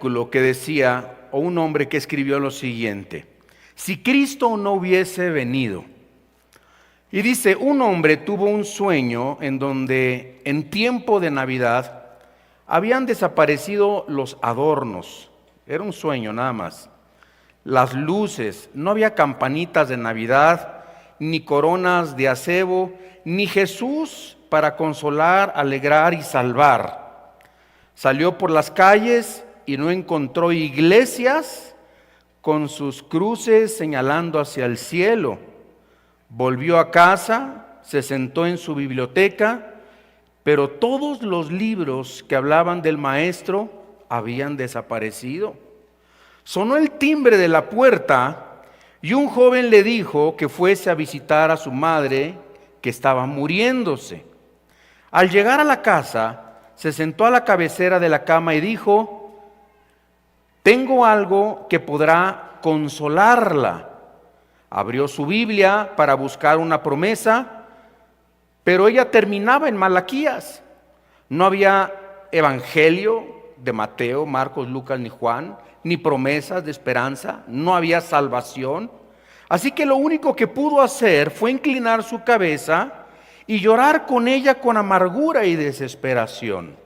artículo que decía, o un hombre que escribió lo siguiente: si Cristo no hubiese venido. Y dice, un hombre tuvo un sueño en donde en tiempo de Navidad habían desaparecido los adornos. Era un sueño nada más. Las luces, no había campanitas de Navidad, ni coronas de acebo, ni Jesús para consolar, alegrar y salvar. Salió por las calles y no encontró iglesias con sus cruces señalando hacia el cielo. Volvió a casa, se sentó en su biblioteca, pero todos los libros que hablaban del maestro habían desaparecido. Sonó el timbre de la puerta y un joven le dijo que fuese a visitar a su madre, que estaba muriéndose. Al llegar a la casa, se sentó a la cabecera de la cama y dijo: tengo algo que podrá consolarla. Abrió su Biblia para buscar una promesa, pero ella terminaba en Malaquías. No había evangelio de Mateo, Marcos, Lucas ni Juan, ni promesas de esperanza, no había salvación. Así que lo único que pudo hacer fue inclinar su cabeza y llorar con ella con amargura y desesperación.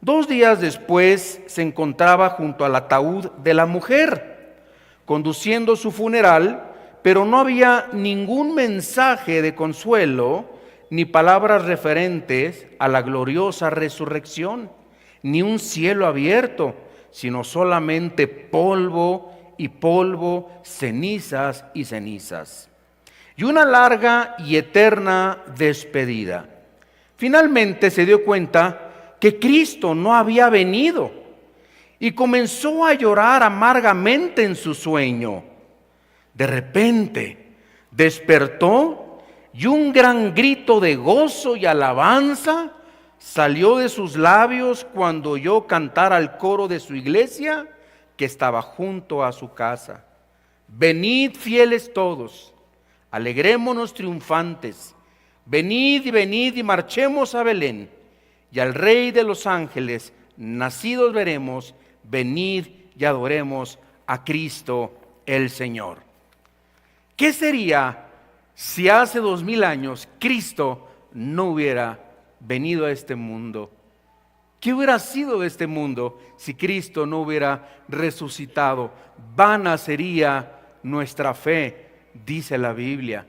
2 días después se encontraba junto al ataúd de la mujer, conduciendo su funeral, pero no había ningún mensaje de consuelo, ni palabras referentes a la gloriosa resurrección, ni un cielo abierto, sino solamente polvo y polvo, cenizas y cenizas, y una larga y eterna despedida. Finalmente se dio cuenta que Cristo no había venido y comenzó a llorar amargamente en su sueño. De repente despertó y un gran grito de gozo y alabanza salió de sus labios cuando oyó cantar al coro de su iglesia que estaba junto a su casa: venid fieles todos, alegrémonos triunfantes, venid y marchemos a Belén, y al Rey de los ángeles nacidos veremos, venid y adoremos a Cristo el Señor. ¿Qué sería si hace 2000 años Cristo no hubiera venido a este mundo? ¿Qué hubiera sido de este mundo si Cristo no hubiera resucitado? Vana sería nuestra fe, dice la Biblia.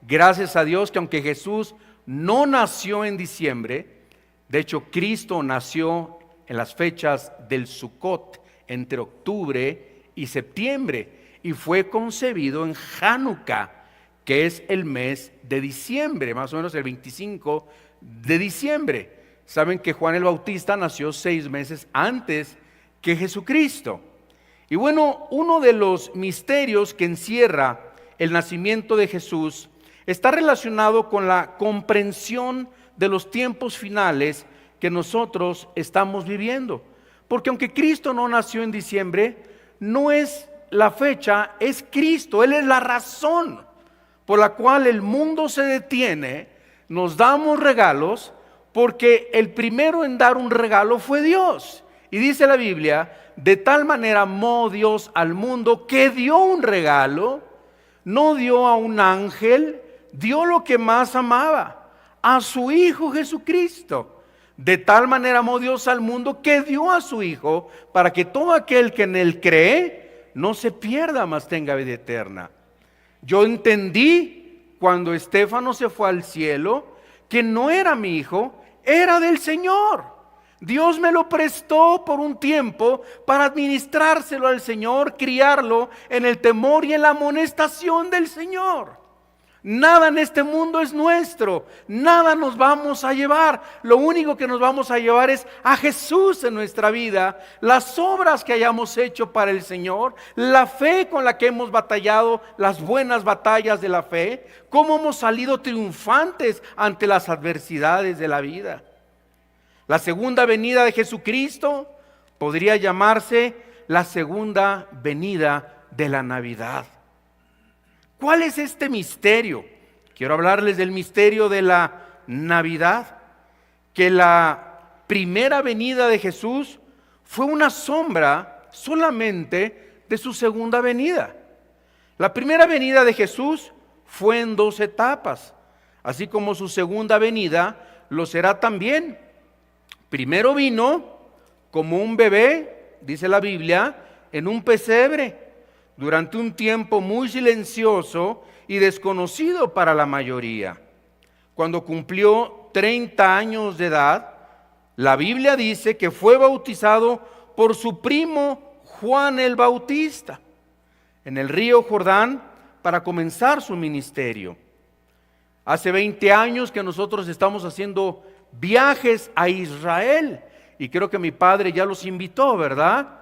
Gracias a Dios que aunque Jesús no nació en diciembre, de hecho Cristo nació en las fechas del Sukkot, entre octubre y septiembre, y fue concebido en Hanukkah, que es el mes de diciembre, más o menos el 25 de diciembre. Saben que Juan el Bautista nació 6 meses antes que Jesucristo. Y bueno, uno de los misterios que encierra el nacimiento de Jesús está relacionado con la comprensión de los tiempos finales que nosotros estamos viviendo. Porque aunque Cristo no nació en diciembre, no es la fecha, es Cristo. Él es la razón por la cual el mundo se detiene. Nos damos regalos porque el primero en dar un regalo fue Dios. Y dice la Biblia: de tal manera amó Dios al mundo que dio un regalo. No dio a un ángel, dio lo que más amaba, a su Hijo Jesucristo. De tal manera amó Dios al mundo que dio a su Hijo, para que todo aquel que en Él cree no se pierda, mas tenga vida eterna. Yo entendí cuando Estéfano se fue al cielo que no era mi hijo, era del Señor. Dios me lo prestó por un tiempo para administrárselo al Señor, criarlo en el temor y en la amonestación del Señor. Nada en este mundo es nuestro, nada nos vamos a llevar. Lo único que nos vamos a llevar es a Jesús en nuestra vida, las obras que hayamos hecho para el Señor, la fe con la que hemos batallado, las buenas batallas de la fe, cómo hemos salido triunfantes ante las adversidades de la vida. La segunda venida de Jesucristo podría llamarse la segunda venida de la Navidad. ¿Cuál es este misterio? Quiero hablarles del misterio de la Navidad, que la primera venida de Jesús fue una sombra solamente de su segunda venida. La primera venida de Jesús fue en 2 etapas, así como su segunda venida lo será también. Primero vino como un bebé, dice la Biblia, en un pesebre, durante un tiempo muy silencioso y desconocido para la mayoría. Cuando cumplió 30 años de edad, la Biblia dice que fue bautizado por su primo Juan el Bautista en el río Jordán para comenzar su ministerio. Hace 20 años que nosotros estamos haciendo viajes a Israel y creo que mi padre ya los invitó, ¿verdad?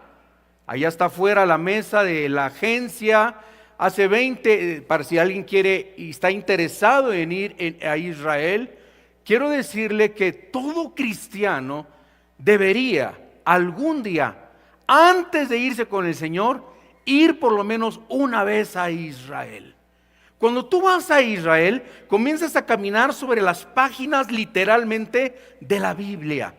Allá está afuera la mesa de la agencia. Hace 20, para si alguien quiere y está interesado en ir a Israel, quiero decirle que todo cristiano debería algún día, antes de irse con el Señor, ir por lo menos una vez a Israel. Cuando tú vas a Israel, comienzas a caminar sobre las páginas literalmente de la Biblia.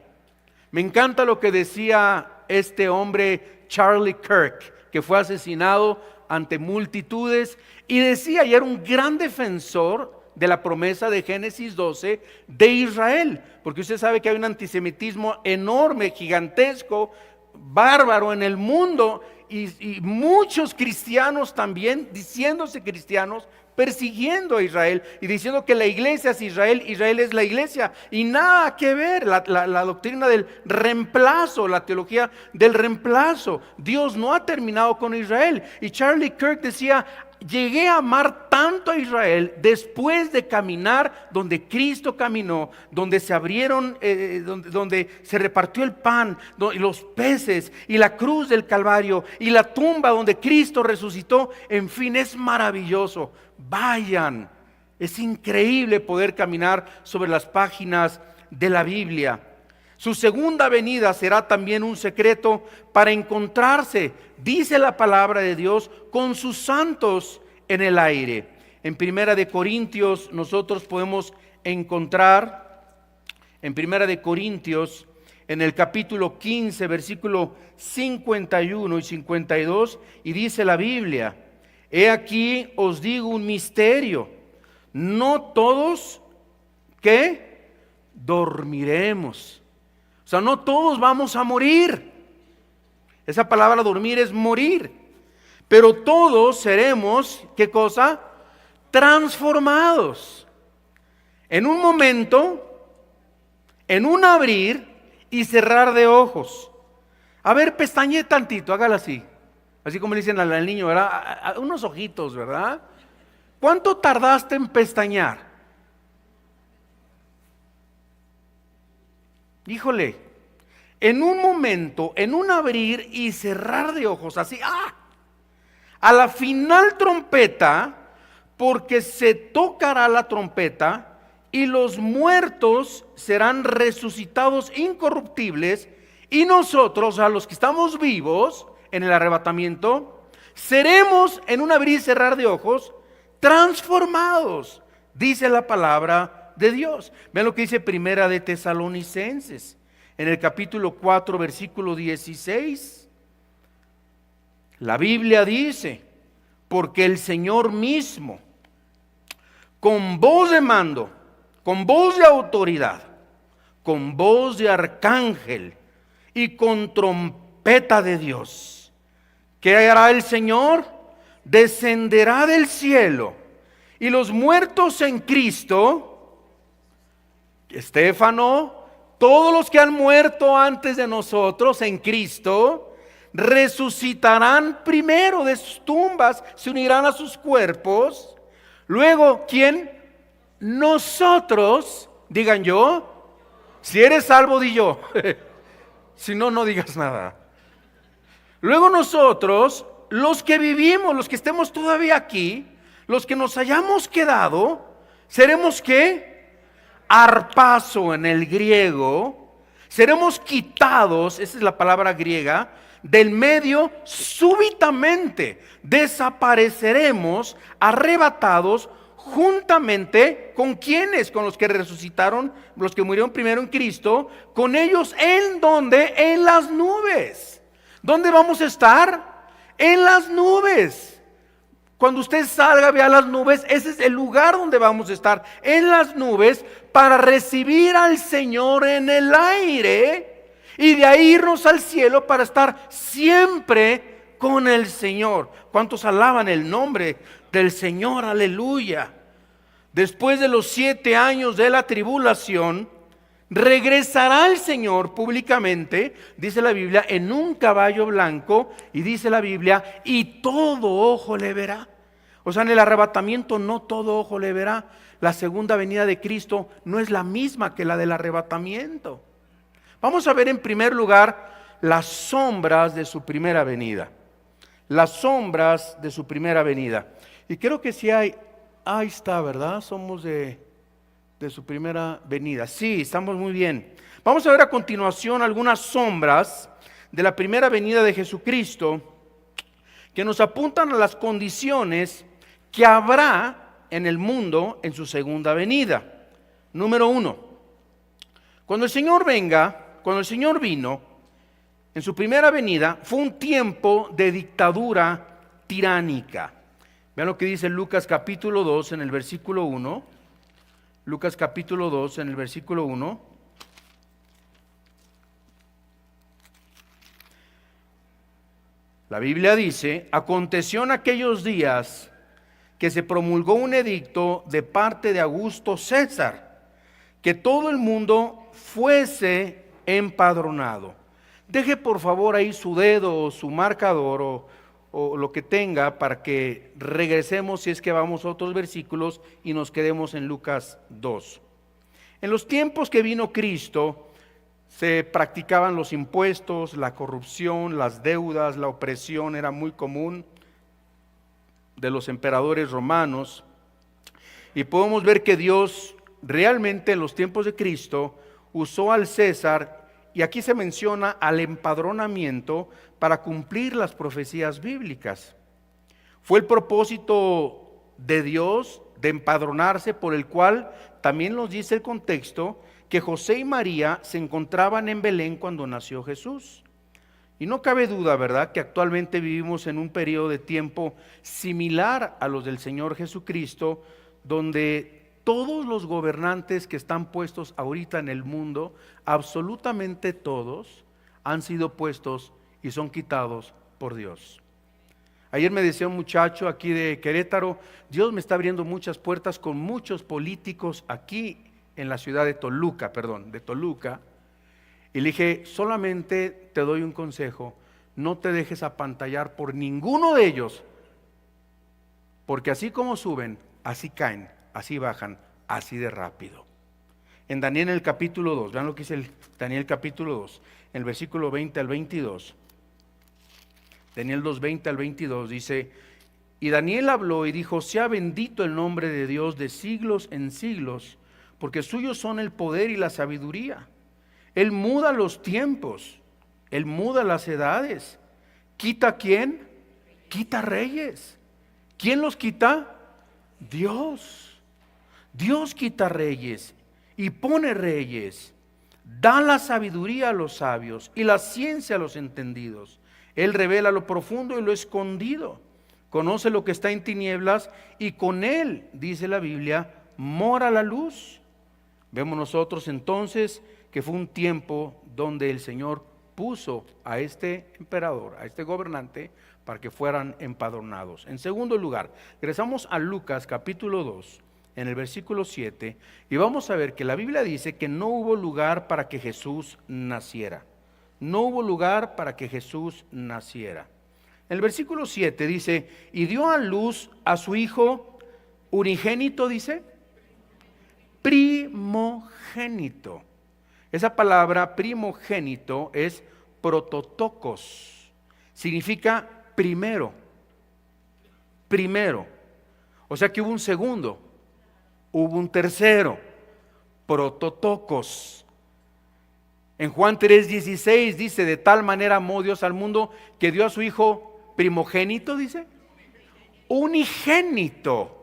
Me encanta lo que decía este hombre Charlie Kirk, que fue asesinado ante multitudes, y decía, y era un gran defensor de la promesa de Génesis 12 de Israel, porque usted sabe que hay un antisemitismo enorme, gigantesco, bárbaro en el mundo, y muchos cristianos también, diciéndose cristianos, persiguiendo a Israel y diciendo que la iglesia es Israel, Israel es la iglesia, y nada que ver. La doctrina del reemplazo, la teología del reemplazo. Dios no ha terminado con Israel. Y Charlie Kirk decía, llegué a amar tanto a Israel después de caminar donde Cristo caminó, donde se abrieron, donde se repartió el pan, y los peces, y la cruz del Calvario, y la tumba donde Cristo resucitó. En fin, es maravilloso. Vayan, es increíble poder caminar sobre las páginas de la Biblia. Su segunda venida será también un secreto para encontrarse, dice la palabra de Dios, con sus santos en el aire. En Primera de Corintios nosotros podemos encontrar, en Primera de Corintios, en el capítulo 15, versículo 51 y 52, y dice la Biblia: he aquí os digo un misterio, no todos, ¿qué? Dormiremos. O sea, no todos vamos a morir. Esa palabra dormir es morir. Pero todos seremos, ¿qué cosa? Transformados. En un momento, en un abrir y cerrar de ojos. A ver, pestañe tantito, hágala así. Así como le dicen al niño, ¿verdad? Unos ojitos, ¿verdad? ¿Cuánto tardaste en pestañear? Híjole, en un momento, en un abrir y cerrar de ojos, así, a la final trompeta, porque se tocará la trompeta y los muertos serán resucitados incorruptibles, y nosotros, a los que estamos vivos en el arrebatamiento, seremos en un abrir y cerrar de ojos transformados, dice la palabra de Dios. Vean lo que dice Primera de Tesalonicenses, en el capítulo 4, versículo 16. La Biblia dice: porque el Señor mismo, con voz de mando, con voz de autoridad, con voz de arcángel y con trompeta de Dios, ¿qué hará el Señor? Descenderá del cielo, y los muertos en Cristo, Estéfano, todos los que han muerto antes de nosotros en Cristo, resucitarán primero de sus tumbas, se unirán a sus cuerpos. Luego, ¿quién? Nosotros, digan yo. Si eres salvo, di yo. Si no, no digas nada. Luego nosotros, los que vivimos, los que estemos todavía aquí, los que nos hayamos quedado, seremos ¿qué? Arpazo en el griego, seremos quitados, esa es la palabra griega, del medio súbitamente, desapareceremos, arrebatados juntamente con quienes, con los que resucitaron, los que murieron primero en Cristo, con ellos en donde, en las nubes. ¿Dónde vamos a estar? En las nubes. Cuando usted salga, vea las nubes, ese es el lugar donde vamos a estar, en las nubes, para recibir al Señor en el aire y de ahí irnos al cielo para estar siempre con el Señor. ¿Cuántos alaban el nombre del Señor? Aleluya. Después de los 7 años de la tribulación, regresará el Señor públicamente, dice la Biblia, en un caballo blanco, y dice la Biblia, y todo ojo le verá. O sea, en el arrebatamiento no todo ojo le verá. La segunda venida de Cristo no es la misma que la del arrebatamiento. Vamos a ver en primer lugar las sombras de su primera venida. Las sombras de su primera venida. Y creo que sí hay, ahí está, ¿verdad? Somos de su primera venida. Sí, estamos muy bien. Vamos a ver a continuación algunas sombras de la primera venida de Jesucristo que nos apuntan a las condiciones que habrá en el mundo en su segunda venida. Número 1, cuando el Señor venga, cuando el Señor vino en su primera venida, fue un tiempo de dictadura tiránica. Vean lo que dice Lucas capítulo 2 en el versículo 1. Lucas capítulo 2 en el versículo 1. La Biblia dice: aconteció en aquellos días que se promulgó un edicto de parte de Augusto César, que todo el mundo fuese empadronado. Deje por favor ahí su dedo o su marcador o lo que tenga para que regresemos, si es que vamos a otros versículos, y nos quedemos en Lucas 2. En los tiempos que vino Cristo se practicaban los impuestos, la corrupción, las deudas, la opresión era muy común de los emperadores romanos, y podemos ver que Dios realmente en los tiempos de Cristo usó al César, y aquí se menciona al empadronamiento para cumplir las profecías bíblicas. Fue el propósito de Dios de empadronarse, por el cual también nos dice el contexto que José y María se encontraban en Belén cuando nació Jesús. Y no cabe duda, ¿verdad?, que actualmente vivimos en un periodo de tiempo similar a los del Señor Jesucristo, donde todos los gobernantes que están puestos ahorita en el mundo, absolutamente todos, han sido puestos y son quitados por Dios. Ayer me decía un muchacho aquí de Querétaro: Dios me está abriendo muchas puertas con muchos políticos aquí en la ciudad de Toluca, de Toluca. Y le dije: solamente te doy un consejo, no te dejes apantallar por ninguno de ellos, porque así como suben, así caen, así bajan, así de rápido. En Daniel el capítulo 2, vean lo que dice Daniel capítulo 2, en el versículo 20 al 22. Daniel 2, 20 al 22 dice: y Daniel habló y dijo: sea bendito el nombre de Dios de siglos en siglos, porque suyos son el poder y la sabiduría. Él muda los tiempos, Él muda las edades. ¿Quita a quién? Quita reyes. ¿Quién los quita? Dios. Dios quita reyes y pone reyes. Da la sabiduría a los sabios y la ciencia a los entendidos. Él revela lo profundo y lo escondido. Conoce lo que está en tinieblas y con Él, dice la Biblia, mora la luz. Vemos nosotros entonces que fue un tiempo donde el Señor puso a este emperador, a este gobernante, para que fueran empadronados. En segundo lugar, regresamos a Lucas capítulo 2, en el versículo 7, y vamos a ver que la Biblia dice que no hubo lugar para que Jesús naciera. No hubo lugar para que Jesús naciera. En el versículo 7 dice: y dio a luz a su hijo unigénito, dice, primogénito. Esa palabra primogénito es prototokos, significa primero, primero. O sea que hubo un segundo, hubo un tercero, prototokos. En Juan 3:16 dice: de tal manera amó Dios al mundo que dio a su hijo primogénito, dice, unigénito.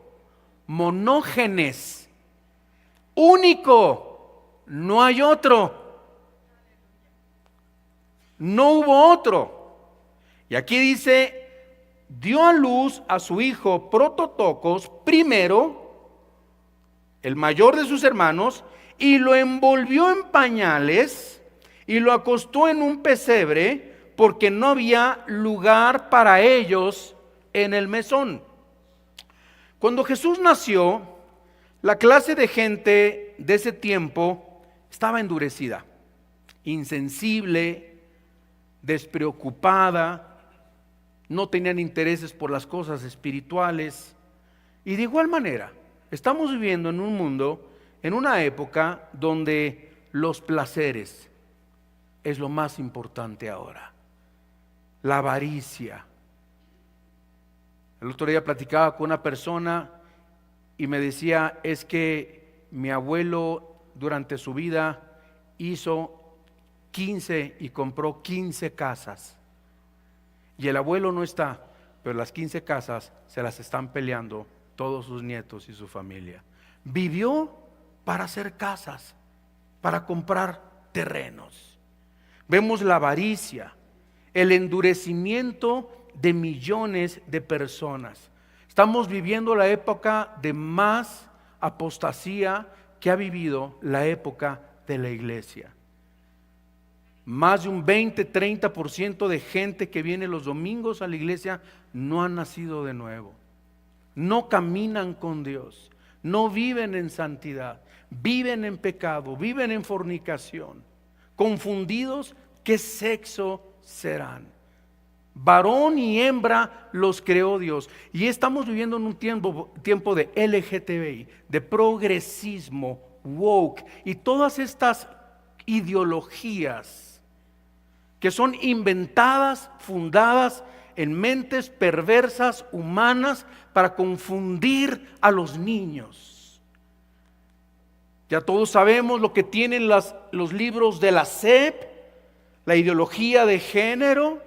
monógenes, único, no hay otro, no hubo otro. Y aquí dice, dio a luz a su hijo Prototocos primero, el mayor de sus hermanos, y lo envolvió en pañales y lo acostó en un pesebre porque no había lugar para ellos en el mesón. Cuando Jesús nació, la clase de gente de ese tiempo estaba endurecida, insensible, despreocupada, no tenían intereses por las cosas espirituales. Y de igual manera, estamos viviendo en un mundo, en una época donde los placeres es lo más importante ahora. La avaricia. El otro día platicaba con una persona y me decía, es que mi abuelo durante su vida hizo 15 y compró 15 casas. Y el abuelo no está, pero las 15 casas se las están peleando todos sus nietos y su familia. Vivió para hacer casas, para comprar terrenos. Vemos la avaricia, el endurecimiento de millones de personas. Estamos viviendo la época de más apostasía que ha vivido la época de la iglesia. Más de un 20-30% de gente que viene los domingos a la iglesia no han nacido de nuevo. No caminan con Dios, no viven en santidad, viven en pecado, viven en fornicación, confundidos, ¿qué sexo serán? Varón y hembra los creó Dios. Y estamos viviendo en un tiempo de LGTBI, de progresismo, woke, y todas estas ideologías que son inventadas, fundadas en mentes perversas, humanas, para confundir a los niños. Ya todos sabemos lo que tienen los libros de la SEP, la ideología de género,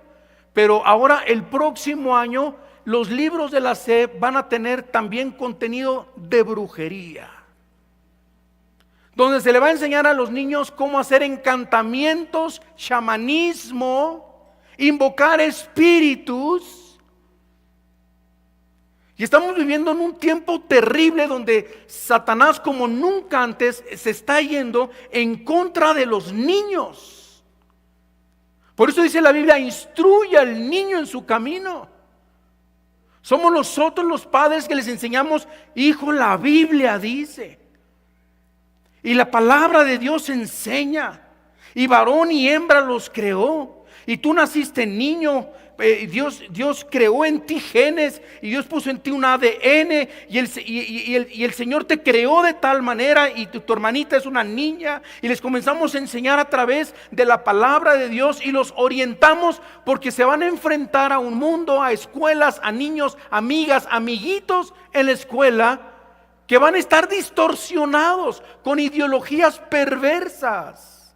pero ahora el próximo año los libros de la SEP van a tener también contenido de brujería, donde se le va a enseñar a los niños cómo hacer encantamientos, chamanismo, invocar espíritus. Y estamos viviendo en un tiempo terrible donde Satanás, como nunca antes, se está yendo en contra de los niños. Por eso dice la Biblia, instruye al niño en su camino. Somos nosotros los padres que les enseñamos, hijo, la Biblia dice. Y la palabra de Dios enseña. Y varón y hembra los creó. Y tú naciste niño. Dios creó en ti genes. Y Dios puso en ti un ADN. Y el Señor te creó de tal manera. Y tu hermanita es una niña. Y les comenzamos a enseñar a través de la palabra de Dios. Y los orientamos porque se van a enfrentar a un mundo, a escuelas, a niños, amigas, amiguitos en la escuela, que van a estar distorsionados con ideologías perversas.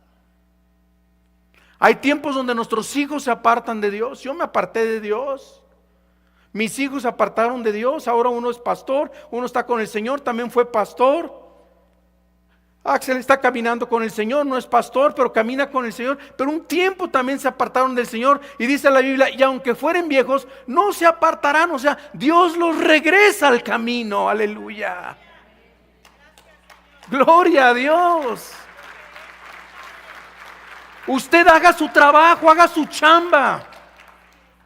Hay tiempos donde nuestros hijos se apartan de Dios. Yo me aparté de Dios. Mis hijos se apartaron de Dios. Ahora uno es pastor, uno está con el Señor, también fue pastor. Axel está caminando con el Señor, no es pastor, pero camina con el Señor. Pero un tiempo también se apartaron del Señor. Y dice la Biblia, y aunque fueren viejos, no se apartarán. O sea, Dios los regresa al camino. Aleluya. Gloria a Dios. Usted haga su trabajo, haga su chamba.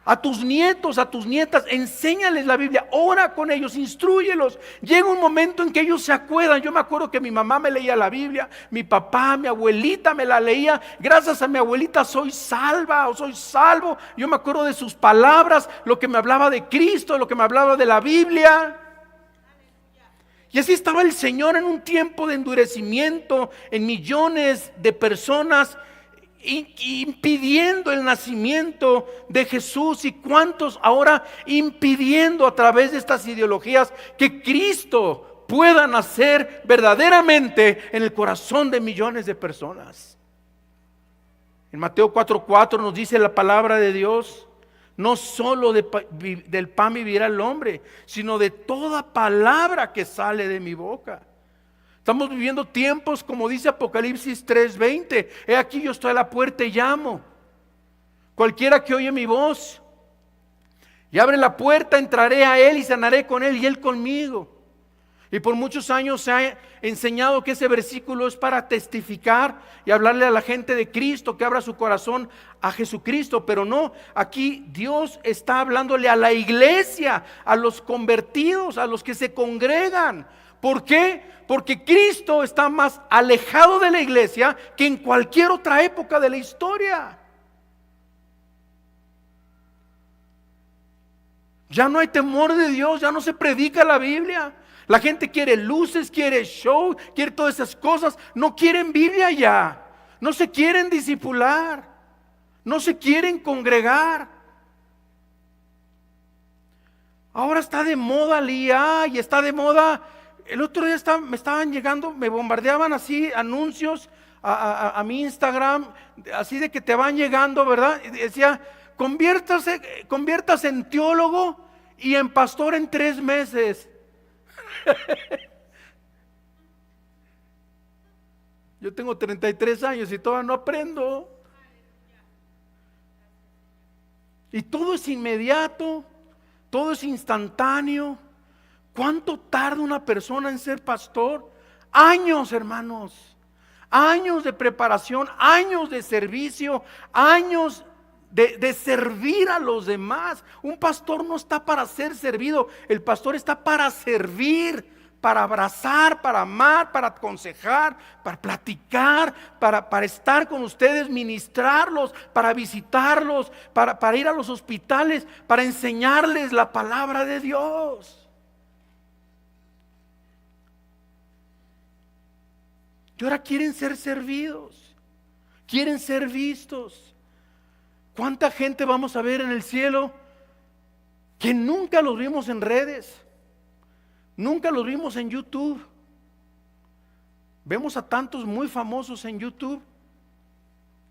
A tus nietos, a tus nietas, enséñales la Biblia, ora con ellos, instrúyelos. Llega un momento en que ellos se acuerdan. Yo me acuerdo que mi mamá me leía la Biblia, mi papá, mi abuelita me la leía. Gracias a mi abuelita soy salva o soy salvo. Yo me acuerdo de sus palabras, lo que me hablaba de Cristo, lo que me hablaba de la Biblia. Y así estaba el Señor en un tiempo de endurecimiento en millones de personas, impidiendo el nacimiento de Jesús. Y cuántos ahora impidiendo a través de estas ideologías que Cristo pueda nacer verdaderamente en el corazón de millones de personas. En Mateo 4:4 nos dice la palabra de Dios: No solo del pan vivirá el hombre, sino de toda palabra que sale de mi boca. Estamos viviendo tiempos, como dice Apocalipsis 3:20. He aquí yo estoy a la puerta y llamo. Cualquiera que oye mi voz y abre la puerta, entraré a él y cenaré con él y él conmigo. Y por muchos años se ha enseñado que ese versículo es para testificar y hablarle a la gente de Cristo, que abra su corazón a Jesucristo. Pero no, aquí Dios está hablándole a la iglesia, a los convertidos, a los que se congregan. ¿Por qué? Porque Cristo está más alejado de la iglesia que en cualquier otra época de la historia. Ya no hay temor de Dios, ya no se predica la Biblia. La gente quiere luces, quiere show, quiere todas esas cosas. No quieren Biblia ya. No se quieren discipular. No se quieren congregar. Ahora está de moda el IA y está de moda. El otro día me estaban llegando, me bombardeaban así anuncios a mi Instagram, así de que te van llegando, ¿verdad? Y decía, conviértase en teólogo y en pastor en 3 meses. Yo tengo 33 años y todavía no aprendo. Y todo es inmediato, todo es instantáneo. ¿Cuánto tarda una persona en ser pastor? Años, hermanos. Años de preparación, años de servicio, años de servir a los demás. Un pastor no está para ser servido, el pastor está para servir, para abrazar, para amar, para aconsejar, para platicar, para estar con ustedes, ministrarlos, para visitarlos, para ir a los hospitales, para enseñarles la palabra de Dios. Y ahora quieren ser servidos, quieren ser vistos. ¿Cuánta gente vamos a ver en el cielo que nunca los vimos en redes? Nunca los vimos en YouTube. Vemos a tantos muy famosos en YouTube.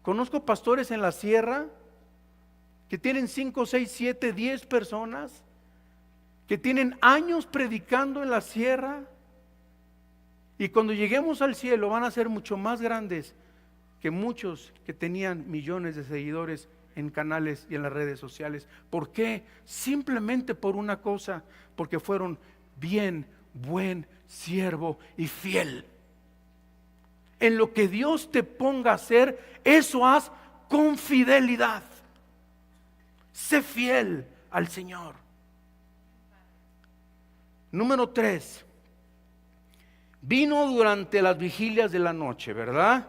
Conozco pastores en la sierra que tienen 5, 6, 7, 10 personas, que tienen años predicando en la sierra, y cuando lleguemos al cielo van a ser mucho más grandes que muchos que tenían millones de seguidores en canales y en las redes sociales. ¿Por qué? Simplemente por una cosa, porque fueron buen siervo y fiel. En lo que Dios te ponga a hacer, eso haz con fidelidad. Sé fiel al Señor. Número 3. Vino durante las vigilias de la noche, ¿verdad?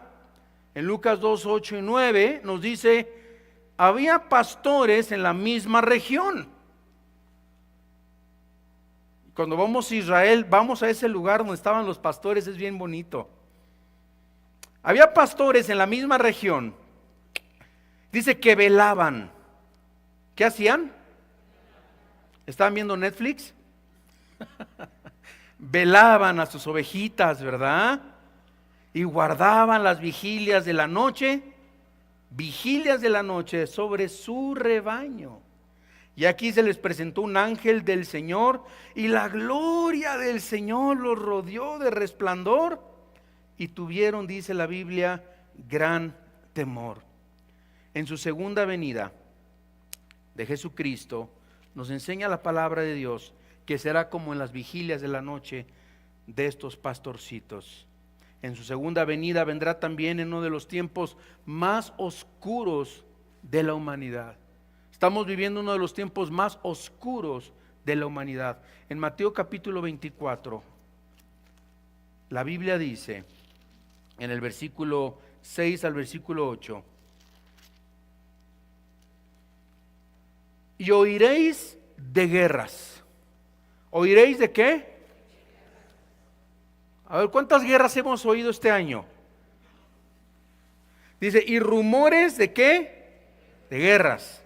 En Lucas 2, 8 y 9 nos dice: había pastores en la misma región. Cuando vamos a Israel, vamos a ese lugar donde estaban los pastores, es bien bonito. Había pastores en la misma región. Dice que velaban. ¿Qué hacían? ¿Estaban viendo Netflix? Velaban a sus ovejitas, ¿verdad? Y guardaban las vigilias de la noche sobre su rebaño. Y aquí se les presentó un ángel del Señor, y la gloria del Señor los rodeó de resplandor, y tuvieron, dice la Biblia, gran temor. En su segunda venida de Jesucristo nos enseña la palabra de Dios que será como en las vigilias de la noche de estos pastorcitos. En su segunda venida vendrá también en uno de los tiempos más oscuros de la humanidad. Estamos viviendo uno de los tiempos más oscuros de la humanidad. En Mateo capítulo 24, la Biblia dice, en el versículo 6 al versículo 8: y oiréis de guerras. ¿Oiréis de qué? A ver, ¿cuántas guerras hemos oído este año? Dice, ¿y rumores de qué? De guerras.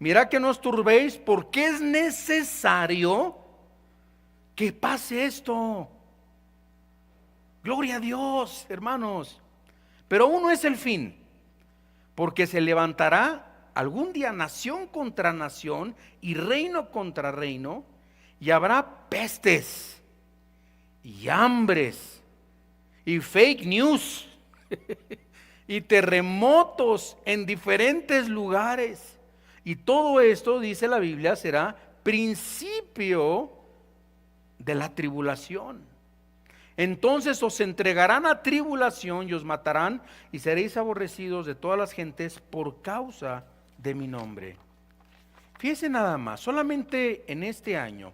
Mirad que no os turbéis, porque es necesario que pase esto. Gloria a Dios, hermanos. Pero aún no es el fin, porque se levantará algún día nación contra nación y reino contra reino, y habrá pestes y hambres y fake news y terremotos en diferentes lugares. Y todo esto, dice la Biblia, será principio de la tribulación. Entonces os entregarán a tribulación y os matarán, y seréis aborrecidos de todas las gentes por causa de mi nombre. Fíjense nada más, solamente en este año,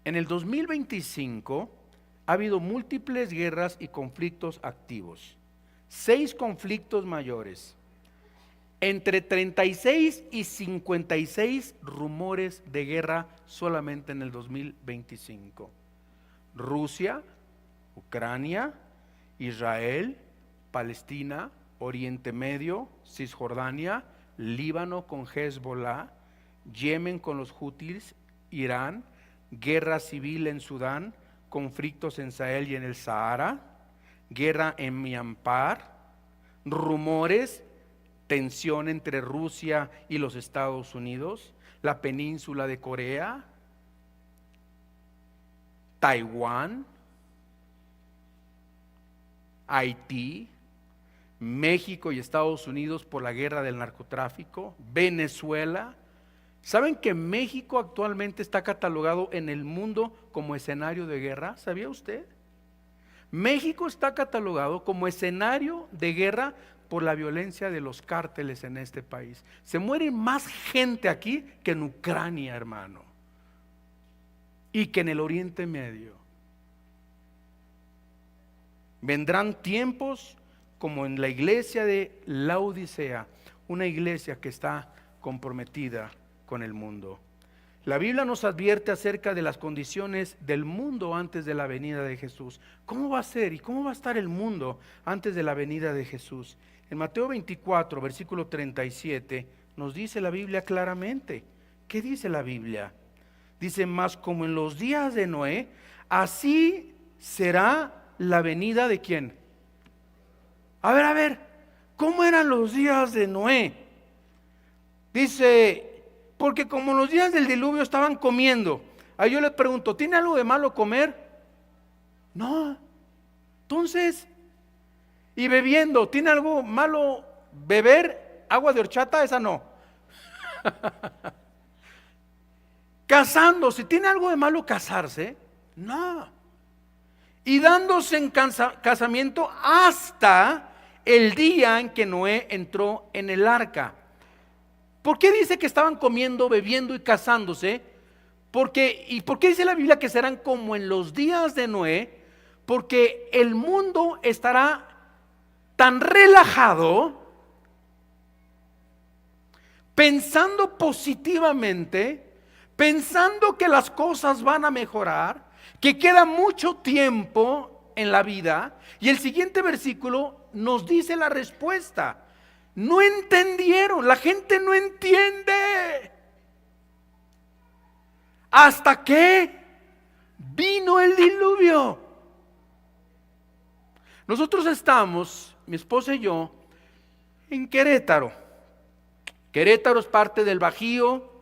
en el 2025, ha habido múltiples guerras y conflictos activos. 6 conflictos mayores. Entre 36 y 56 rumores de guerra solamente en el 2025. Rusia, Ucrania, Israel, Palestina, Oriente Medio, Cisjordania, Líbano con Hezbollah, Yemen con los Hutis, Irán, guerra civil en Sudán, conflictos en Sahel y en el Sahara, guerra en Myanmar, rumores, tensión entre Rusia y los Estados Unidos, la península de Corea, Taiwán, Haití, México y Estados Unidos por la guerra del narcotráfico, Venezuela. ¿Saben que México actualmente está catalogado en el mundo como escenario de guerra? ¿Sabía usted? México está catalogado como escenario de guerra por la violencia de los cárteles en este país. Se muere más gente aquí que en Ucrania, hermano, y que en el Oriente Medio. Vendrán tiempos como en la iglesia de Laodicea, una iglesia que está comprometida con el mundo. La Biblia nos advierte acerca de las condiciones del mundo antes de la venida de Jesús. ¿Cómo va a ser y cómo va a estar el mundo antes de la venida de Jesús? En Mateo 24, versículo 37, nos dice la Biblia claramente. ¿Qué dice la Biblia? Dice: mas como en los días de Noé, así será la venida de ¿quién? A ver, ¿cómo eran los días de Noé? Dice, porque como los días del diluvio estaban comiendo. Ahí yo les pregunto, ¿tiene algo de malo comer? No. Entonces, y bebiendo, ¿tiene algo malo beber agua de horchata? Esa no. Casándose, ¿tiene algo de malo casarse? No. Y dándose en casamiento hasta el día en que Noé entró en el arca. ¿Por qué dice que estaban comiendo, bebiendo y casándose? ¿Y por qué dice la Biblia que serán como en los días de Noé? Porque el mundo estará tan relajado, pensando positivamente, pensando que las cosas van a mejorar, que queda mucho tiempo en la vida. Y el siguiente versículo nos dice la respuesta. No entendieron, la gente no entiende. Hasta que vino el diluvio. Nosotros estamos, mi esposa y yo, en Querétaro. Querétaro es parte del Bajío,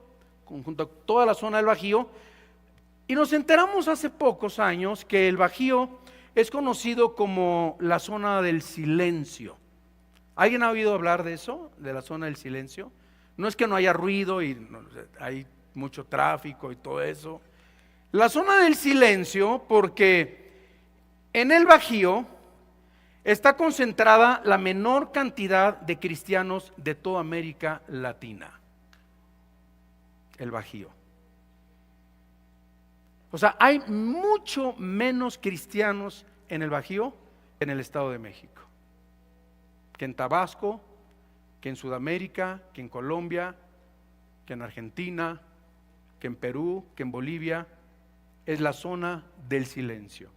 junto a toda la zona del Bajío. Y nos enteramos hace pocos años que el Bajío es conocido como la zona del silencio. ¿Alguien ha oído hablar de eso? De la zona del silencio. No es que no haya ruido y hay mucho tráfico y todo eso. La zona del silencio, porque en el Bajío está concentrada la menor cantidad de cristianos de toda América Latina. El Bajío. O sea, hay mucho menos cristianos en el Bajío que en el Estado de México, que en Tabasco, que en Sudamérica, que en Colombia, que en Argentina, que en Perú, que en Bolivia. Es la zona del silencio.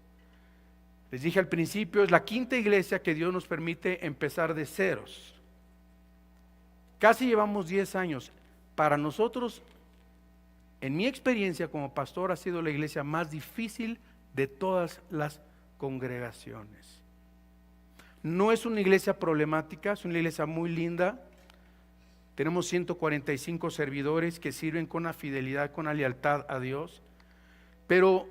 Les dije al principio, es la quinta iglesia que Dios nos permite empezar de ceros. Casi llevamos 10 años. Para nosotros, en mi experiencia como pastor, ha sido la iglesia más difícil de todas las congregaciones. No es una iglesia problemática, es una iglesia muy linda, Tenemos 145 servidores que sirven con la fidelidad, con la lealtad a Dios. Pero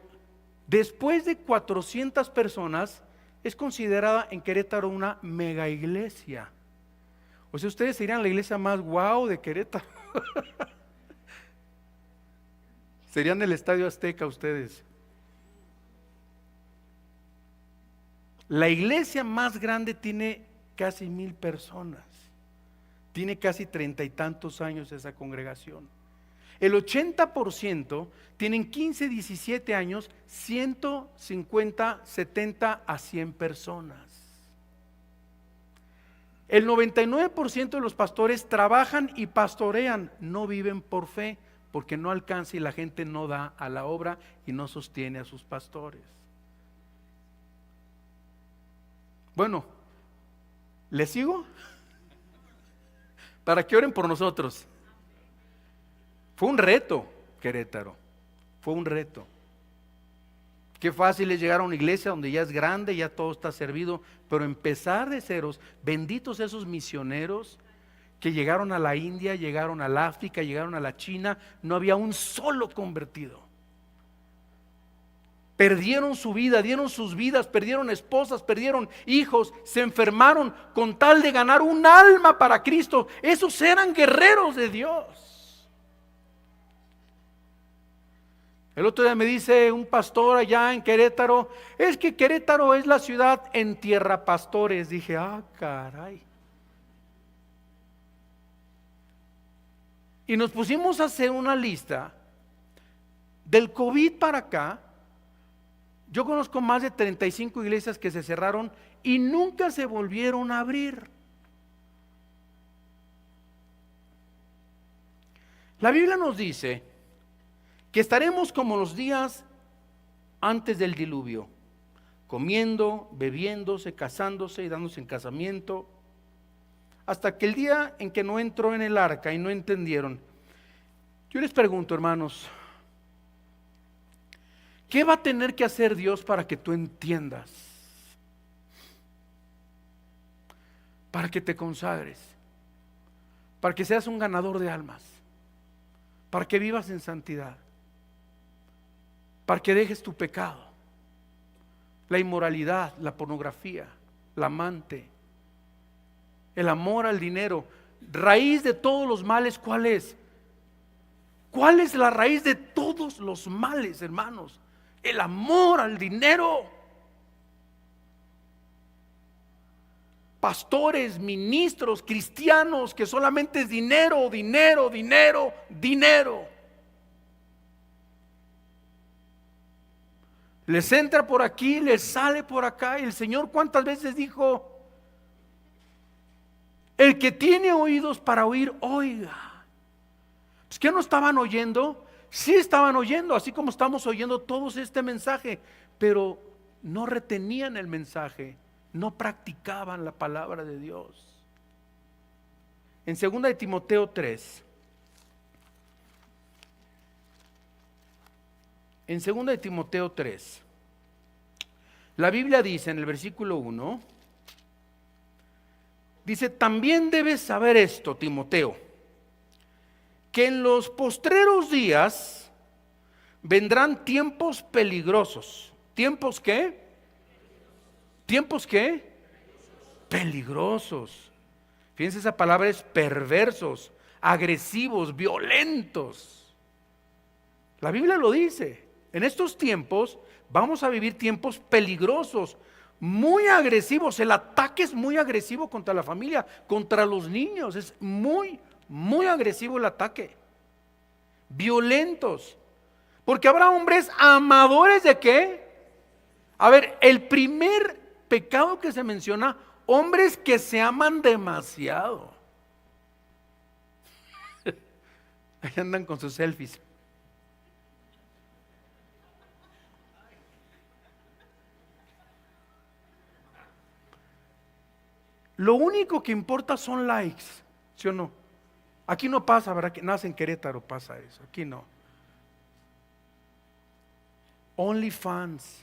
después de 400 personas, es considerada en Querétaro una mega iglesia. O sea, ustedes serían la iglesia más guau de Querétaro. Serían el Estadio Azteca ustedes. La iglesia más grande tiene casi 1000 personas. Tiene casi 30 y tantos años esa congregación. El 80% tienen 15, 17 años, 150, 70 a 100 personas. El 99% de los pastores trabajan y pastorean, no viven por fe, porque no alcanza y la gente no da a la obra y no sostiene a sus pastores. Bueno, ¿les sigo? Para que oren por nosotros. Fue un reto, Querétaro. Fue un reto. Qué fácil es llegar a una iglesia donde ya es grande, ya todo está servido, pero empezar de ceros. Benditos esos misioneros que llegaron a la India, llegaron al África, llegaron a la China, no había un solo convertido. Perdieron su vida, dieron sus vidas, perdieron esposas, perdieron hijos, se enfermaron con tal de ganar un alma para Cristo. Esos eran guerreros de Dios. El otro día me dice un pastor allá en Querétaro, es que Querétaro es la ciudad en tierra pastores. Dije, caray. Y nos pusimos a hacer una lista del COVID para acá. Yo conozco más de 35 iglesias que se cerraron y nunca se volvieron a abrir. La Biblia nos dice que estaremos como los días antes del diluvio, comiendo, bebiéndose, casándose y dándose en casamiento, hasta que el día en que no entró en el arca y no entendieron. Yo les pregunto, hermanos, ¿qué va a tener que hacer Dios para que tú entiendas? Para que te consagres, para que seas un ganador de almas, para que vivas en santidad, para que dejes tu pecado, la inmoralidad, la pornografía, la amante, el amor al dinero. Raíz de todos los males, ¿cuál es? ¿Cuál es la raíz de todos los males, hermanos? El amor al dinero. Pastores, ministros, cristianos que solamente es dinero, dinero, dinero, dinero. Les entra por aquí, les sale por acá. Y el Señor, ¿cuántas veces dijo? El que tiene oídos para oír, oiga. Pues que no estaban oyendo. Sí estaban oyendo, así como estamos oyendo todos este mensaje, pero no retenían el mensaje, no practicaban la palabra de Dios. En 2 de Timoteo 3, en 2 de Timoteo 3, la Biblia dice en el versículo 1, dice, también debes saber esto, Timoteo, que en los postreros días vendrán tiempos peligrosos. ¿Tiempos qué? ¿Tiempos qué? Peligrosos. Fíjense, esa palabra es perversos, agresivos, violentos. La Biblia lo dice. En estos tiempos vamos a vivir tiempos peligrosos, muy agresivos. El ataque es muy agresivo contra la familia, contra los niños. Es muy agresivo el ataque, violentos, porque habrá hombres amadores de ¿qué? A ver, el primer pecado que se menciona, hombres que se aman demasiado. Ahí andan con sus selfies. Lo único que importa son likes, ¿sí o no? Aquí no pasa, ¿verdad? Que nace en Querétaro, pasa eso. Aquí no. OnlyFans.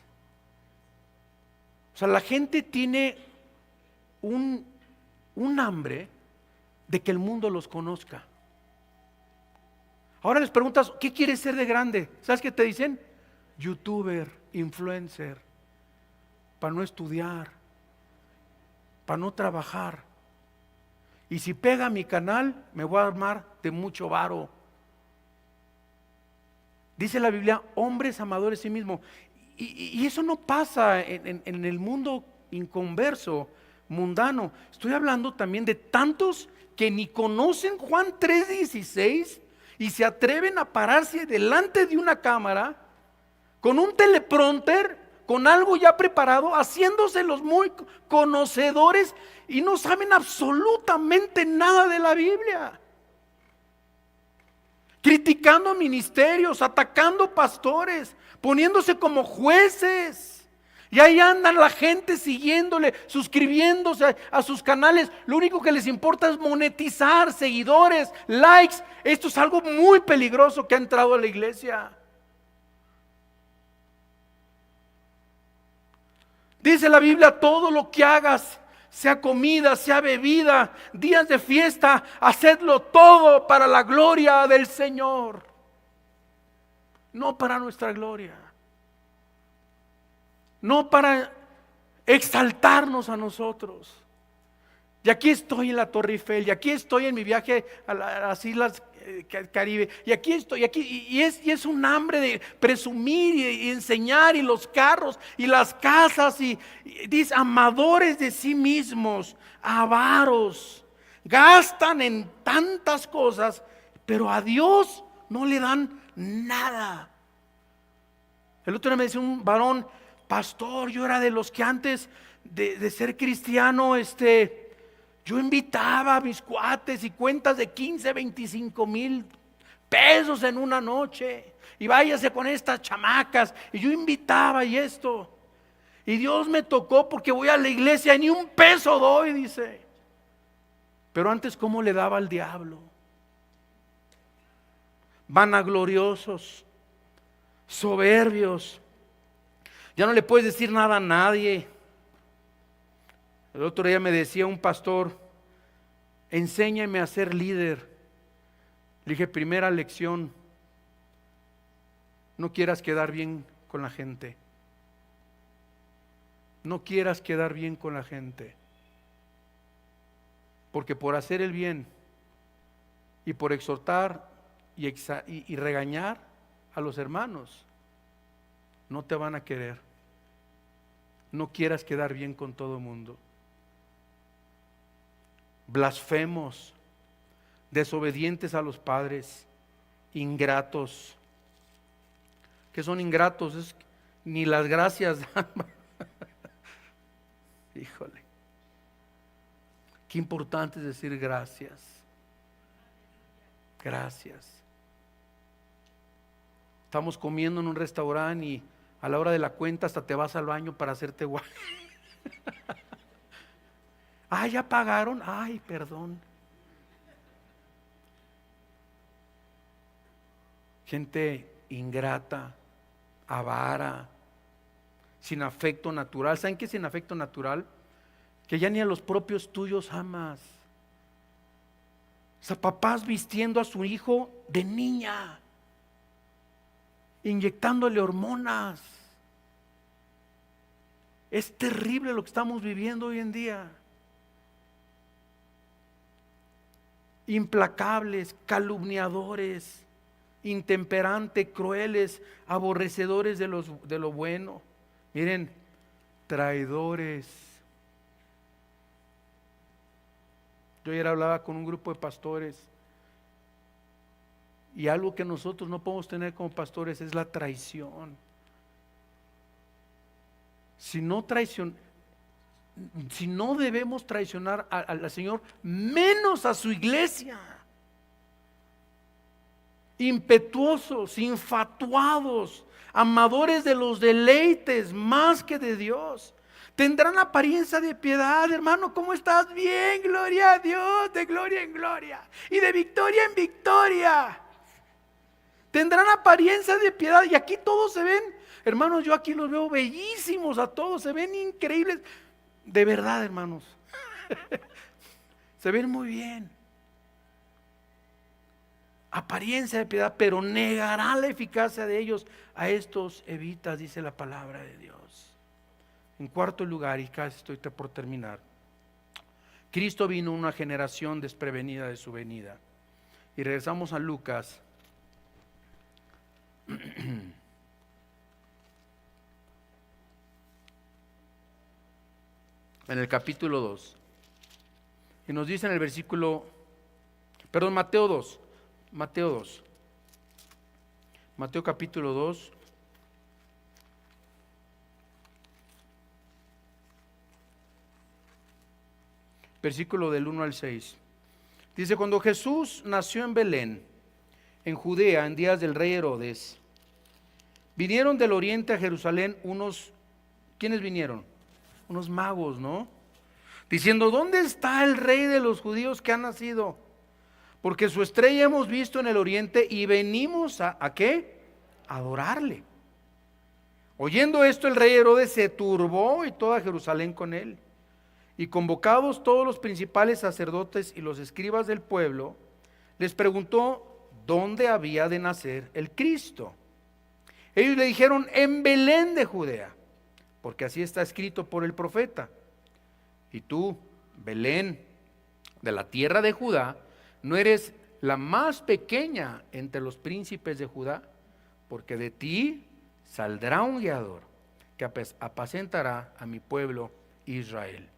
O sea, la gente tiene un hambre de que el mundo los conozca. Ahora les preguntas, ¿qué quieres ser de grande? ¿Sabes qué te dicen? YouTuber, influencer, para no estudiar, para no trabajar. Y si pega mi canal, me voy a armar de mucho varo. Dice la Biblia, hombres amadores de sí mismos. Y eso no pasa en el mundo inconverso, mundano. Estoy hablando también de tantos que ni conocen Juan 3:16 y se atreven a pararse delante de una cámara con un teleprompter, con algo ya preparado, haciéndose los muy conocedores y no saben absolutamente nada de la Biblia. Criticando ministerios, atacando pastores, poniéndose como jueces. Y ahí andan la gente siguiéndole, suscribiéndose a sus canales. Lo único que les importa es monetizar, seguidores, likes. Esto es algo muy peligroso que ha entrado a la iglesia. Dice la Biblia, todo lo que hagas, sea comida, sea bebida, días de fiesta, hacedlo todo para la gloria del Señor, no para nuestra gloria, no para exaltarnos a nosotros. Y aquí estoy en la Torre Eiffel, y aquí estoy en mi viaje a las Islas Caribe, y aquí estoy, y es un hambre de presumir y enseñar, y los carros, y las casas, y dice, amadores de sí mismos, avaros, gastan en tantas cosas, pero a Dios no le dan nada. El otro día me decía un varón, pastor, yo era de los que antes de ser cristiano, yo invitaba a mis cuates y cuentas de 15, 25 mil pesos en una noche. Y váyase con estas chamacas. Y yo invitaba y esto. Y Dios me tocó porque voy a la iglesia y ni un peso doy, dice. Pero antes, ¿cómo le daba al diablo? Vanagloriosos, soberbios. Ya no le puedes decir nada a nadie. El otro día me decía un pastor, enséñame a ser líder. Le dije, primera lección, no quieras quedar bien con la gente. No quieras quedar bien con la gente. Porque por hacer el bien y por exhortar y regañar a los hermanos, no te van a querer. No quieras quedar bien con todo el mundo. Blasfemos, desobedientes a los padres, ingratos. ¿Qué son ingratos? Es ni las gracias dan. Híjole, qué importante es decir gracias. Gracias. Estamos comiendo en un restaurante y a la hora de la cuenta hasta te vas al baño para hacerte guay. Ah, ya pagaron. Ay, perdón. Gente ingrata, avara, sin afecto natural. ¿Saben qué es sin afecto natural? Que ya ni a los propios tuyos amas. O sea, papás vistiendo a su hijo de niña, inyectándole hormonas. Es terrible lo que estamos viviendo hoy en día. Implacables, calumniadores, intemperantes, crueles, aborrecedores de lo bueno. Miren, traidores. Yo ayer hablaba con un grupo de pastores y algo que nosotros no podemos tener como pastores es la traición. Si no debemos traicionar al Señor, menos a su iglesia. Impetuosos, infatuados, amadores de los deleites más que de Dios. Tendrán apariencia de piedad, hermano. ¿Cómo estás? Bien, gloria a Dios, de gloria en gloria y de victoria en victoria. Tendrán apariencia de piedad y aquí todos se ven, hermanos, yo aquí los veo bellísimos a todos, se ven increíbles. De verdad, hermanos, se ven muy bien. apariencia de piedad, pero negará la eficacia de ellos. A estos evitas, dice la palabra de Dios. En cuarto lugar, y casi estoy por terminar, Cristo vino a una generación desprevenida de su venida. Y regresamos a Lucas. En el capítulo 2. Y nos dice en el versículo, Mateo 2. Mateo capítulo 2. Versículo del 1 al 6. Dice: cuando Jesús nació en Belén, en Judea, en días del rey Herodes, vinieron del oriente a Jerusalén ¿quiénes vinieron? Unos magos, ¿no? Diciendo: ¿dónde está el rey de los judíos que ha nacido? Porque su estrella hemos visto en el oriente y venimos ¿a qué? A adorarle. Oyendo esto, el rey Herodes se turbó y toda Jerusalén con él. Y convocados todos los principales sacerdotes y los escribas del pueblo, les preguntó dónde había de nacer el Cristo. Ellos le dijeron: en Belén de Judea, porque así está escrito por el profeta. Y tú, Belén, de la tierra de Judá, no eres la más pequeña entre los príncipes de Judá, porque de ti saldrá un guiador que apacentará a mi pueblo Israel.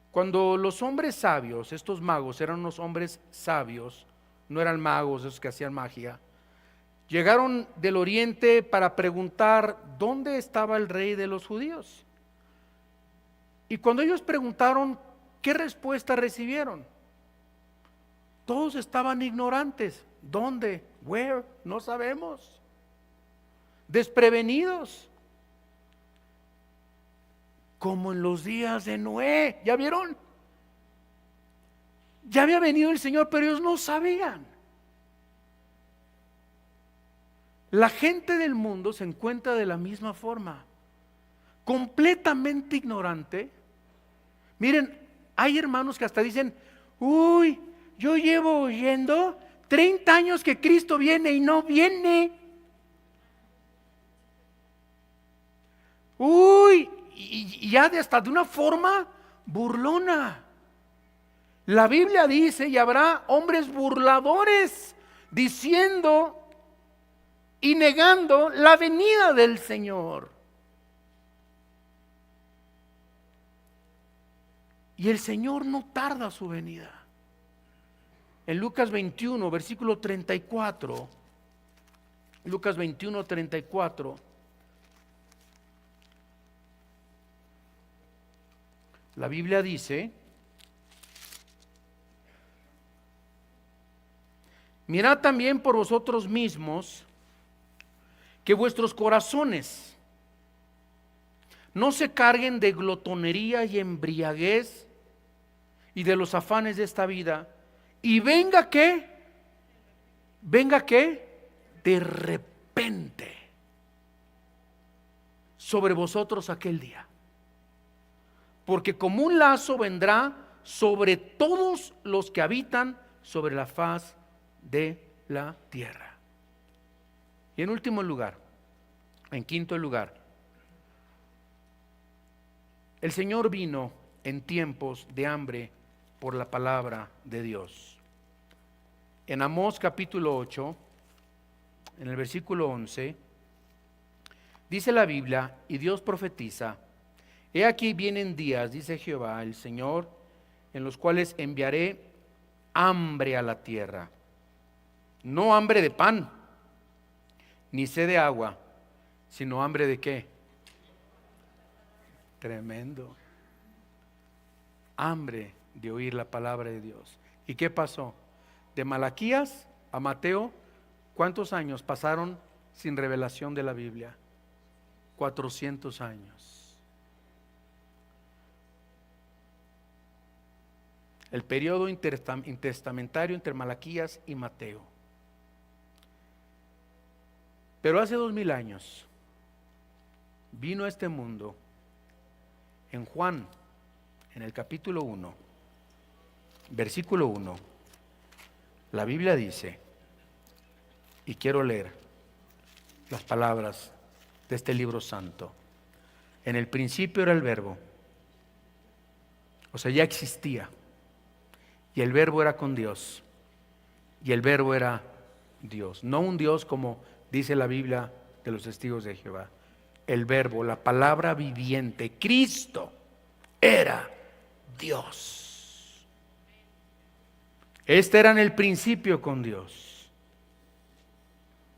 Cuando los hombres sabios, estos magos eran unos hombres sabios, no eran magos esos que hacían magia, llegaron del oriente para preguntar dónde estaba el rey de los judíos. Y cuando ellos preguntaron, ¿qué respuesta recibieron? Todos estaban ignorantes. ¿Dónde? ¿Where? No sabemos. Desprevenidos. Como en los días de Noé. ¿Ya vieron? Ya había venido el Señor, pero ellos no sabían. La gente del mundo se encuentra de la misma forma, completamente ignorante. Miren, hay hermanos que hasta dicen: uy, yo llevo oyendo 30 años que Cristo viene y no viene. Uy, y ya hasta de una forma burlona. La Biblia dice: y habrá hombres burladores diciendo y negando la venida del Señor. Y el Señor no tarda su venida. En Lucas 21, versículo 34, Lucas 21, 34, la Biblia dice: mirad también por vosotros mismos que vuestros corazones no se carguen de glotonería y embriaguez y de los afanes de esta vida, y venga ¿qué? De repente sobre vosotros aquel día, porque como un lazo vendrá sobre todos los que habitan sobre la faz de la tierra. Y en último lugar, en quinto lugar, el Señor vino en tiempos de hambre por la palabra de Dios. En Amós capítulo 8, en el versículo 11, dice la Biblia, y Dios profetiza: he aquí vienen días, dice Jehová el Señor, en los cuales enviaré hambre a la tierra, no hambre de pan, ni sed de agua, sino hambre de ¿qué? Tremendo. Hambre de oír la palabra de Dios. ¿Y qué pasó? De Malaquías a Mateo, ¿cuántos años pasaron sin revelación de la Biblia? 400 años. El periodo intertestamentario entre Malaquías y Mateo. Pero hace 2000 años vino a este mundo en Juan, en el capítulo 1, versículo 1, la Biblia dice: Y quiero leer las palabras de este libro santo. En el principio era el Verbo, o sea, ya existía, y el Verbo era con Dios, y el Verbo era Dios, no un Dios como dice la Biblia de los testigos de Jehová. El Verbo, la palabra viviente, Cristo, era Dios. Este era en el principio con Dios.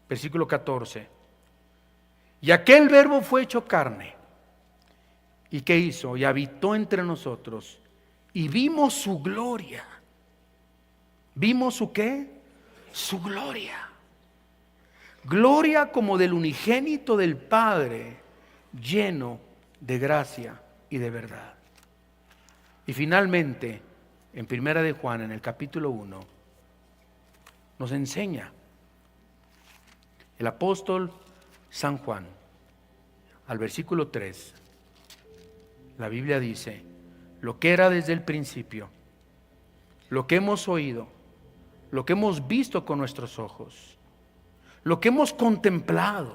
Versículo 14. Y aquel Verbo fue hecho carne. ¿Y qué hizo? Y habitó entre nosotros. Y vimos su gloria. ¿Vimos su qué? Su gloria. Gloria como del unigénito del Padre, lleno de gracia y de verdad. Y finalmente, en Primera de Juan, en el capítulo 1, nos enseña el apóstol San Juan, al versículo 3, la Biblia dice: lo que era desde el principio, lo que hemos oído, lo que hemos visto con nuestros ojos, lo que hemos contemplado,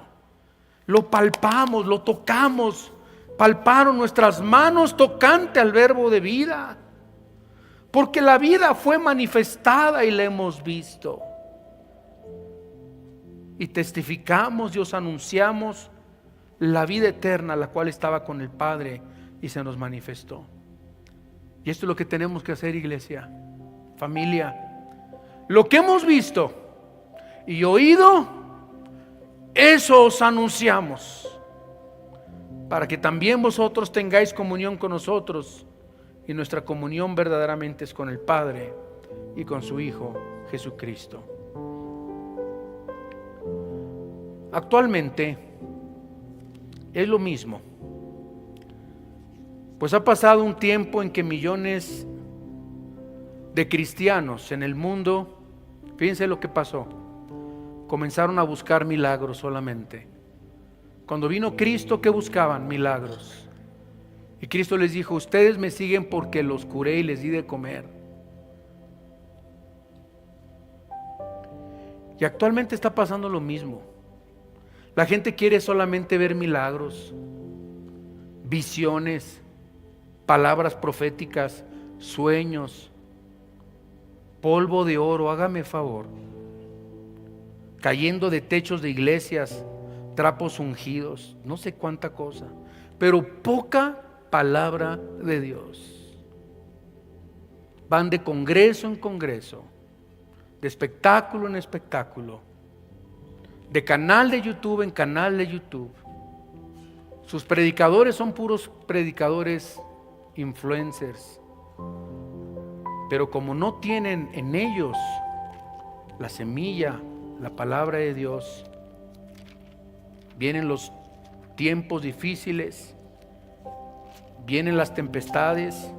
lo palpamos, lo tocamos, palparon nuestras manos tocante al Verbo de vida, porque la vida fue manifestada y la hemos visto. Y testificamos y os anunciamos la vida eterna, la cual estaba con el Padre y se nos manifestó. Y esto es lo que tenemos que hacer, iglesia, familia. Lo que hemos visto y oído, eso os anunciamos, para que también vosotros tengáis comunión con nosotros. Y nuestra comunión verdaderamente es con el Padre y con su Hijo Jesucristo. Actualmente es lo mismo, pues ha pasado un tiempo en que millones de cristianos en el mundo, fíjense lo que pasó, comenzaron a buscar milagros solamente. Cuando vino Cristo, ¿qué buscaban? Milagros. Y Cristo les dijo: ustedes me siguen porque los curé y les di de comer. Y actualmente está pasando lo mismo. La gente quiere solamente ver milagros, visiones, palabras proféticas, sueños, polvo de oro, hágame favor, cayendo de techos de iglesias, trapos ungidos, no sé cuánta cosa, pero poca palabra de Dios. Van de congreso en congreso, de espectáculo en espectáculo, de canal de YouTube en canal de YouTube. Sus predicadores son puros predicadores influencers, pero como no tienen en ellos la semilla, la palabra de Dios, vienen los tiempos difíciles, vienen las tempestades,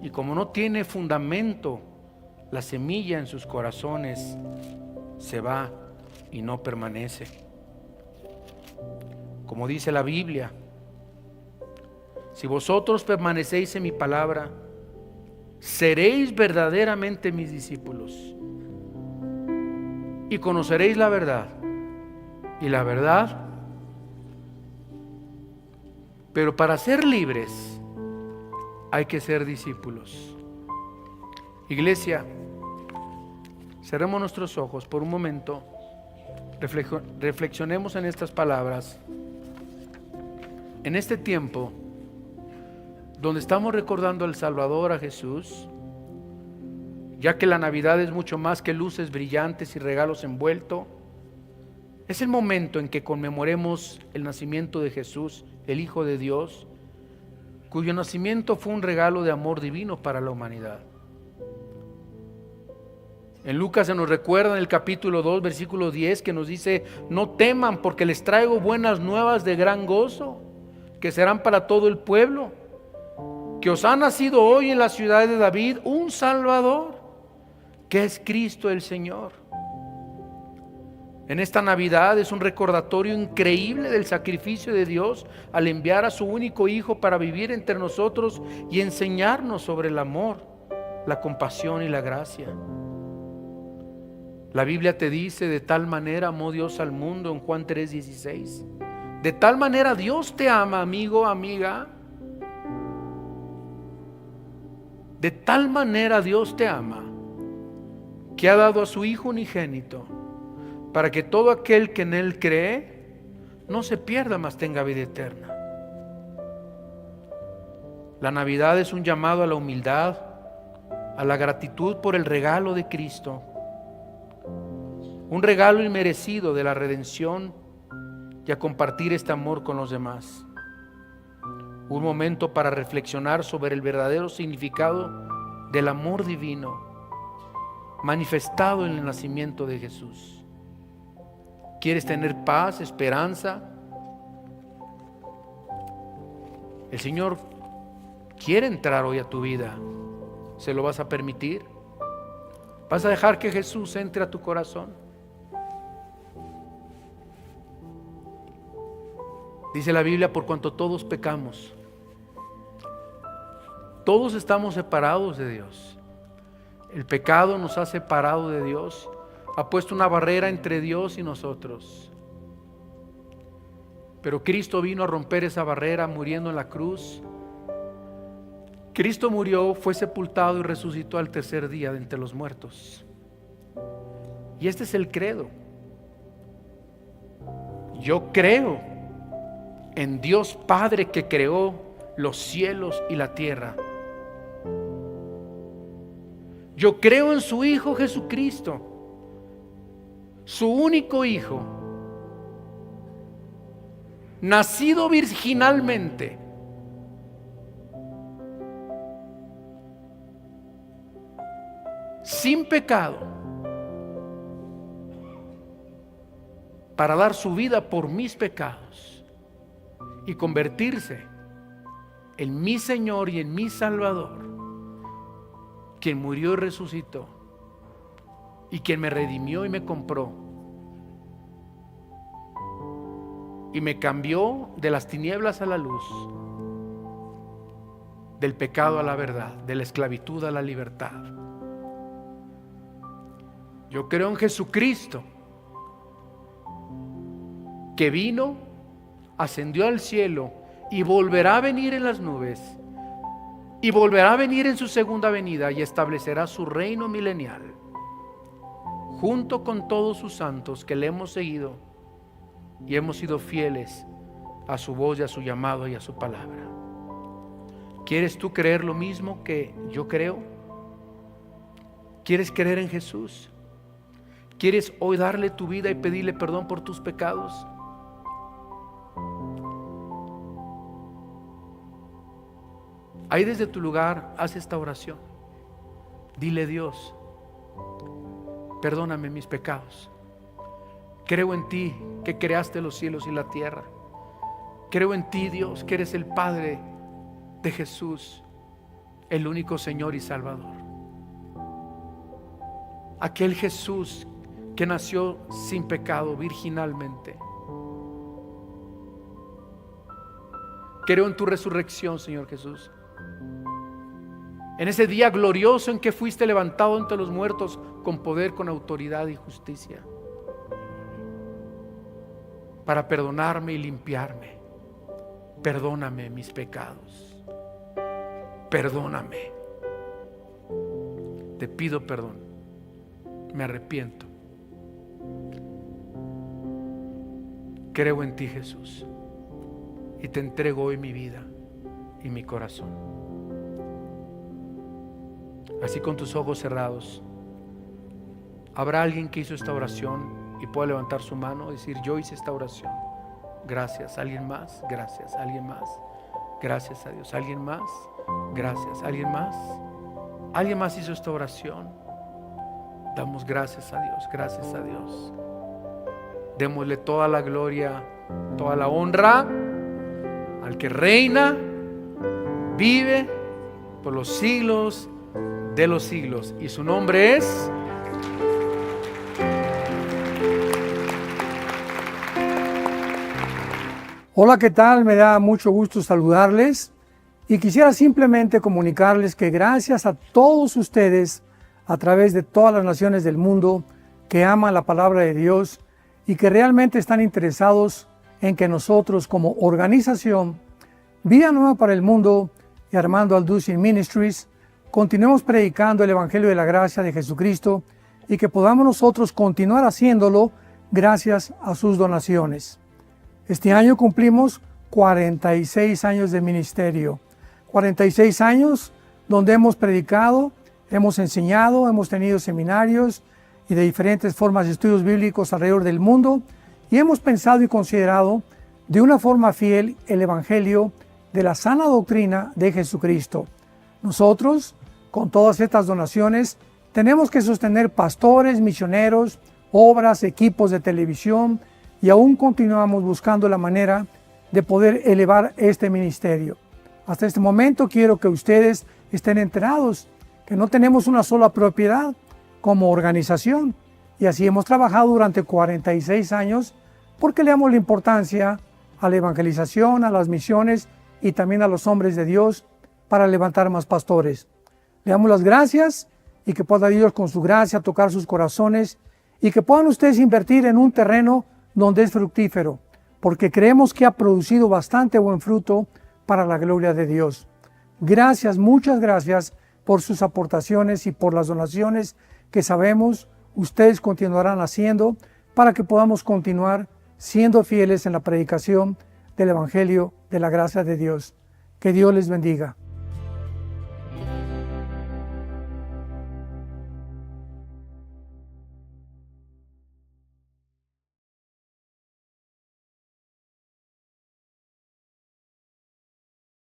y como no tiene fundamento la semilla en sus corazones, se va y no permanece. Como dice la Biblia: si vosotros permanecéis en mi palabra, seréis verdaderamente mis discípulos y conoceréis la verdad, y la verdad. Pero para ser libres hay que ser discípulos. Iglesia, cerremos nuestros ojos por un momento, reflexionemos en estas palabras. En este tiempo donde estamos recordando al Salvador, a Jesús, ya que la Navidad es mucho más que luces brillantes y regalos envueltos, es el momento en que conmemoremos el nacimiento de Jesús, el Hijo de Dios, cuyo nacimiento fue un regalo de amor divino para la humanidad. En Lucas se nos recuerda en el capítulo 2, versículo 10, que nos dice: no teman, porque les traigo buenas nuevas de gran gozo, que serán para todo el pueblo, que os ha nacido hoy en la ciudad de David un Salvador, que es Cristo el Señor. En esta Navidad es un recordatorio increíble del sacrificio de Dios al enviar a su único Hijo para vivir entre nosotros y enseñarnos sobre el amor, la compasión y la gracia. La Biblia te dice, de tal manera amó Dios al mundo en Juan 3:16. De tal manera Dios te ama, amigo, amiga. De tal manera Dios te ama, que ha dado a su Hijo unigénito, para que todo aquel que en Él cree no se pierda, mas tenga vida eterna. La Navidad es un llamado a la humildad, a la gratitud por el regalo de Cristo, un regalo inmerecido de la redención, y a compartir este amor con los demás. Un momento para reflexionar sobre el verdadero significado del amor divino manifestado en el nacimiento de Jesús. ¿Quieres tener paz, esperanza? El Señor quiere entrar hoy a tu vida. ¿Se lo vas a permitir? ¿Vas a dejar que Jesús entre a tu corazón? Dice la Biblia, por cuanto todos pecamos, todos estamos separados de Dios. El pecado nos ha separado de Dios, ha puesto una barrera entre Dios y nosotros. Pero Cristo vino a romper esa barrera muriendo en la cruz. Cristo murió, fue sepultado y resucitó al tercer día de entre los muertos. Y este es el credo. Yo creo en Dios Padre que creó los cielos y la tierra. Yo creo en su Hijo Jesucristo, su único Hijo, nacido virginalmente, sin pecado, para dar su vida por mis pecados y convertirse en mi Señor y en mi Salvador, quien murió y resucitó, y quien me redimió y me compró, y me cambió de las tinieblas a la luz, del pecado a la verdad, de la esclavitud a la libertad. Yo creo en Jesucristo, que vino, ascendió al cielo y volverá a venir en las nubes, y volverá a venir en su segunda venida y establecerá su reino milenial junto con todos sus santos que le hemos seguido y hemos sido fieles a su voz y a su llamado y a su palabra. ¿Quieres tú creer lo mismo que yo creo? ¿Quieres creer en Jesús? ¿Quieres hoy darle tu vida y pedirle perdón por tus pecados? Ahí desde tu lugar, haz esta oración. Dile: Dios, perdóname mis pecados. Creo en ti, que creaste los cielos y la tierra. Creo en ti, Dios, que eres el Padre de Jesús, el único Señor y Salvador. Aquel Jesús que nació sin pecado, virginalmente. Creo en tu resurrección, Señor Jesús. En ese día glorioso en que fuiste levantado entre los muertos con poder, con autoridad y justicia, para perdonarme y limpiarme. Perdóname mis pecados. Perdóname. Te pido perdón. Me arrepiento. Creo en ti, Jesús, y te entrego hoy mi vida y mi corazón. Así, con tus ojos cerrados, habrá alguien que hizo esta oración y pueda levantar su mano y decir: yo hice esta oración. Gracias. ¿Alguien más? Gracias. ¿Alguien más? Gracias a Dios. ¿Alguien más? Gracias. ¿Alguien más? ¿Alguien más hizo esta oración? Damos gracias a Dios. Gracias a Dios. Démosle toda la gloria, toda la honra al que reina, vive por los siglos de los siglos, y su nombre es Hola, ¿qué tal? Me da mucho gusto saludarles y quisiera simplemente comunicarles que gracias a todos ustedes, a través de todas las naciones del mundo, que aman la palabra de Dios y que realmente están interesados en que nosotros como organización, Vida Nueva para el Mundo y Armando Alducin Ministries, continuemos predicando el Evangelio de la gracia de Jesucristo y que podamos nosotros continuar haciéndolo gracias a sus donaciones. Este año cumplimos 46 años de ministerio, 46 años donde hemos predicado, hemos enseñado, hemos tenido seminarios y de diferentes formas de estudios bíblicos alrededor del mundo y hemos pensado y considerado de una forma fiel el Evangelio de la sana doctrina de Jesucristo. Nosotros, con todas estas donaciones, tenemos que sostener pastores, misioneros, obras, equipos de televisión y aún continuamos buscando la manera de poder elevar este ministerio. Hasta este momento quiero que ustedes estén enterados que no tenemos una sola propiedad como organización y así hemos trabajado durante 46 años porque le damos la importancia a la evangelización, a las misiones y también a los hombres de Dios para levantar más pastores. Le damos las gracias y que pueda Dios con su gracia tocar sus corazones y que puedan ustedes invertir en un terreno donde es fructífero, porque creemos que ha producido bastante buen fruto para la gloria de Dios. Gracias, muchas gracias por sus aportaciones y por las donaciones que sabemos ustedes continuarán haciendo para que podamos continuar siendo fieles en la predicación del Evangelio de la gracia de Dios. Que Dios les bendiga.